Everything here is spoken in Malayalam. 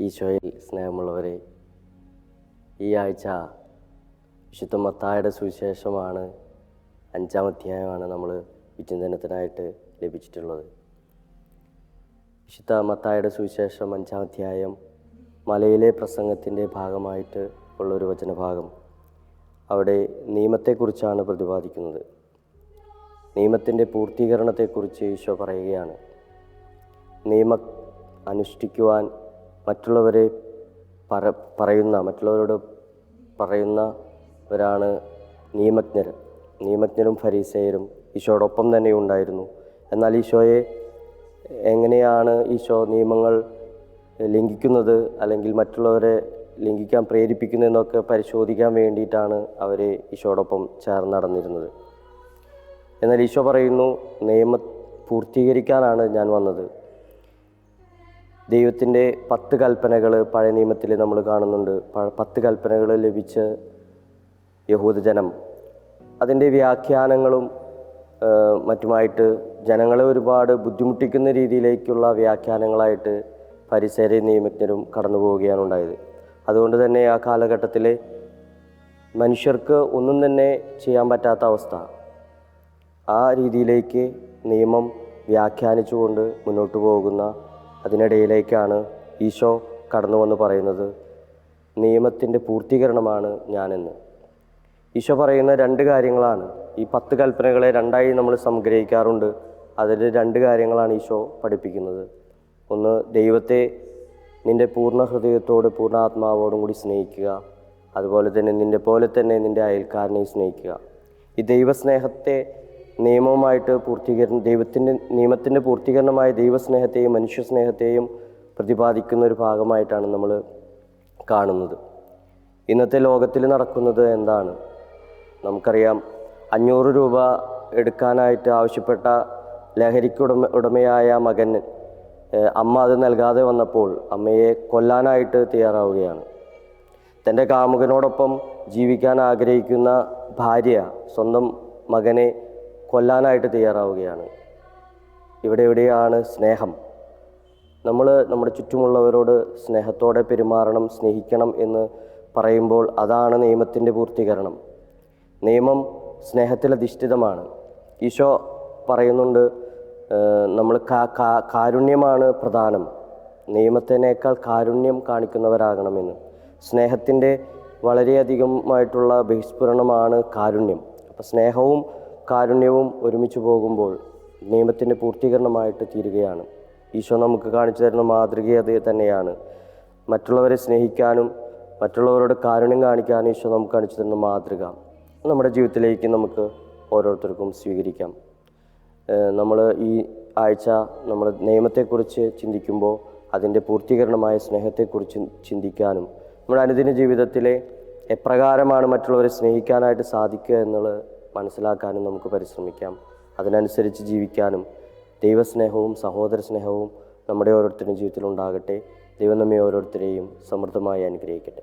ഈശോയിൽ സ്നേഹമുള്ളവരെ, ഈ ആഴ്ച വിശുദ്ധ മത്തായിയുടെ സുവിശേഷമാണ് 5-ാം അധ്യായമാണ് നമ്മൾ വിചിന്തനത്തിനായിട്ട് ലഭിച്ചിട്ടുള്ളത്. വിശുദ്ധ മത്തായിയുടെ സുവിശേഷം 5-ാം അധ്യായം മലയിലെ പ്രസംഗത്തിൻ്റെ ഭാഗമായിട്ട് ഉള്ളൊരു വചനഭാഗം. അവിടെ നിയമത്തെക്കുറിച്ചാണ് പ്രതിപാദിക്കുന്നത്. നിയമത്തിൻ്റെ പൂർത്തീകരണത്തെക്കുറിച്ച് ഈശോ പറയുകയാണ്. നിയമം അനുഷ്ഠിക്കുവാൻ മറ്റുള്ളവരോട് പറയുന്നവരാണ് നിയമജ്ഞരും ഫരീസേയരും ഈശോയോടൊപ്പം തന്നെ ഉണ്ടായിരുന്നു. എന്നാൽ ഈശോയെ എങ്ങനെയാണ് ഈശോ നിയമങ്ങൾ ലംഘിക്കുന്നത് അല്ലെങ്കിൽ മറ്റുള്ളവരെ ലംഘിക്കാൻ പ്രേരിപ്പിക്കുന്നതെന്നൊക്കെ പരിശോധിക്കാൻ വേണ്ടിയിട്ടാണ് അവർ ഈശോയോടൊപ്പം ചേർന്ന് നടന്നിരുന്നത്. എന്നാൽ ഈശോ പറയുന്നു, നിയമം പൂർത്തീകരിക്കാനാണ് ഞാൻ വന്നത്. ദൈവത്തിൻ്റെ 10 കൽപ്പനകൾ പഴയ നിയമത്തിൽ നമ്മൾ കാണുന്നുണ്ട്. 10 കൽപ്പനകൾ ലഭിച്ച യഹൂദജനം അതിൻ്റെ വ്യാഖ്യാനങ്ങളും മറ്റുമായിട്ട് ജനങ്ങളെ ഒരുപാട് ബുദ്ധിമുട്ടിക്കുന്ന രീതിയിലേക്കുള്ള വ്യാഖ്യാനങ്ങളായിട്ട് ഫരിസേയരും നിയമജ്ഞരും കടന്നു പോവുകയാണ് ഉണ്ടായത്. അതുകൊണ്ട് തന്നെ ആ കാലഘട്ടത്തിൽ മനുഷ്യർക്ക് ഒന്നും തന്നെ ചെയ്യാൻ പറ്റാത്ത അവസ്ഥ. ആ രീതിയിലേക്ക് നിയമം വ്യാഖ്യാനിച്ചുകൊണ്ട് മുന്നോട്ട് പോകുന്ന അതിനിടയിലേക്കാണ് ഈശോ കടന്നു വന്ന് പറയുന്നത്, നിയമത്തിൻ്റെ പൂർത്തീകരണമാണ് ഞാനെന്ന്. ഈശോ പറയുന്ന 2 കാര്യങ്ങളാണ്. ഈ 10 കൽപ്പനകളെ 2ആയി നമ്മൾ സംഗ്രഹിക്കാറുണ്ട്. അതിൽ 2 കാര്യങ്ങളാണ് ഈശോ പഠിപ്പിക്കുന്നത്. ഒന്ന്, ദൈവത്തെ നിൻ്റെ പൂർണ്ണ ഹൃദയത്തോട് പൂർണ്ണ ആത്മാവോടും കൂടി സ്നേഹിക്കുക. അതുപോലെ തന്നെ നിൻ്റെ പോലെ തന്നെ നിൻ്റെ അയൽക്കാരനെ സ്നേഹിക്കുക. ഈ ദൈവസ്നേഹത്തെ നിയമവുമായിട്ട് നിയമത്തിൻ്റെ പൂർത്തീകരണമായ ദൈവസ്നേഹത്തെയും മനുഷ്യസ്നേഹത്തെയും പ്രതിപാദിക്കുന്ന ഒരു ഭാഗമായിട്ടാണ് നമ്മൾ കാണുന്നത്. ഇന്നത്തെ ലോകത്തിൽ നടക്കുന്നത് എന്താണ്? നമുക്കറിയാം, 500 രൂപ എടുക്കാനായിട്ട് ആവശ്യപ്പെട്ട ഉടമയായ മകൻ അമ്മ അത് നൽകാതെ വന്നപ്പോൾ അമ്മയെ കൊല്ലാനായിട്ട് തയ്യാറാവുകയാണ്. തൻ്റെ കാമുകനോടൊപ്പം ജീവിക്കാൻ ആഗ്രഹിക്കുന്ന ഭാര്യ സ്വന്തം മകനെ കൊല്ലാനായിട്ട് തയ്യാറാവുകയാണ്. എവിടെയാണ് സ്നേഹം? നമ്മൾ നമ്മുടെ ചുറ്റുമുള്ളവരോട് സ്നേഹത്തോടെ പെരുമാറണം, സ്നേഹിക്കണം എന്ന് പറയുമ്പോൾ അതാണ് നിയമത്തിൻ്റെ പൂർത്തീകരണം. നിയമം സ്നേഹത്തിലധിഷ്ഠിതമാണ്. ഈശോ പറയുന്നുണ്ട്, നമ്മൾ കാരുണ്യമാണ് പ്രധാനം, നിയമത്തിനേക്കാൾ കാരുണ്യം കാണിക്കുന്നവരാകണമെന്ന്. സ്നേഹത്തിൻ്റെ വളരെയധികമായിട്ടുള്ള ബഹിസ്ഫുരണമാണ് കാരുണ്യം. അപ്പം സ്നേഹവും കാരുണ്യവും ഒരുമിച്ച് പോകുമ്പോൾ നിയമത്തിൻ്റെ പൂർത്തീകരണമായിട്ട് തീരുകയാണ്. ഈശോ നമുക്ക് കാണിച്ചു തരുന്ന മാതൃക അത് തന്നെയാണ്. മറ്റുള്ളവരെ സ്നേഹിക്കാനും മറ്റുള്ളവരോട് കാരുണ്യം കാണിക്കാനും ഈശോ നമുക്ക് കാണിച്ചു തരുന്ന മാതൃക നമ്മുടെ ജീവിതത്തിലേക്ക് നമുക്ക് ഓരോരുത്തർക്കും സ്വീകരിക്കാം. നമ്മൾ ഈ ആഴ്ച നമ്മൾ നിയമത്തെക്കുറിച്ച് ചിന്തിക്കുമ്പോൾ അതിൻ്റെ പൂർത്തീകരണമായ സ്നേഹത്തെക്കുറിച്ച് ചിന്തിക്കാനും നമ്മുടെ അനുദിന ജീവിതത്തിലെ എപ്രകാരമാണ് മറ്റുള്ളവരെ സ്നേഹിക്കാനായിട്ട് സാധിക്കുക എന്നുള്ളത് മനസ്സിലാക്കാനും നമുക്ക് പരിശ്രമിക്കാം. അതിനനുസരിച്ച് ജീവിക്കാനും ദൈവസ്നേഹവും സഹോദര സ്നേഹവും നമ്മുടെ ഓരോരുത്തരുടെയും ജീവിതത്തിൽ ഉണ്ടാകട്ടെ. ദൈവം നമ്മെ ഓരോരുത്തരെയും സമൃദ്ധമായി അനുഗ്രഹിക്കട്ടെ.